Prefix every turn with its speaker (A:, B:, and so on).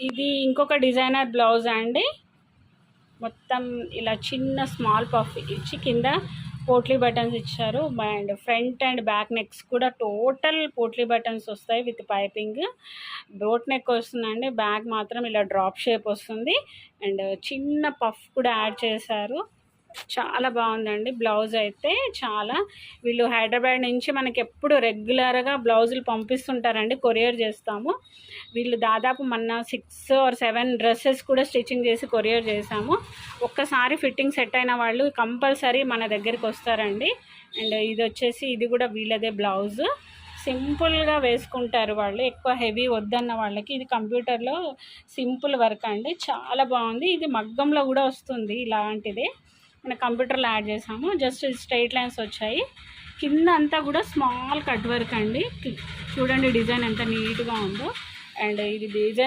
A: ఇది ఇంకొక designer blouse అండి. మొత్తం ఇలా చిన్న స్మాల్ పఫ్ ఇచ్చి కింద పోట్లీ బటన్స్ ఇచ్చారు. And front and back next కూడా టోటల్ పోట్లీ బటన్స్ వస్తాయి విత్ పైపింగ్. బోట్ నెక్ వస్తుందండి. బ్యాక్ మాత్రం ఇలా డ్రాప్ షేప్ వస్తుంది. అండ్ చిన్న పఫ్ కూడా యాడ్ చేశారు. చాలా బాగుందండి బ్లౌజ్ అయితే. చాలా వీళ్ళు హైదరాబాద్ నుంచి మనకి ఎప్పుడు రెగ్యులర్గా బ్లౌజులు పంపిస్తుంటారండి, కొరియర్ చేస్తాము. వీళ్ళు దాదాపు మన 6 or 7 డ్రెస్సెస్ కూడా స్టిచ్చింగ్ చేసి కొరియర్ చేసాము. ఒక్కసారి ఫిట్టింగ్ సెట్ అయిన వాళ్ళు కంపల్సరీ మన దగ్గరికి వస్తారండి. అండ్ ఇది వచ్చేసి ఇది కూడా వీళ్ళదే బ్లౌజ్. సింపుల్గా వేసుకుంటారు వాళ్ళు, ఎక్కువ హెవీ వద్దన్న వాళ్ళకి. ఇది కంప్యూటర్లో సింపుల్ వర్క్ అండి, చాలా బాగుంది. ఇది మగ్గంలో కూడా వస్తుంది ఇలాంటిదే. మన కంప్యూటర్లో యాడ్ చేసాము. జస్ట్ స్ట్రైట్ లైన్స్ వచ్చాయి. కింద అంతా కూడా స్మాల్ కట్ వర్క్ అండి. చూడండి డిజైన్ ఎంత నీట్గా ఉందో. అండ్ ఇది డిజైన్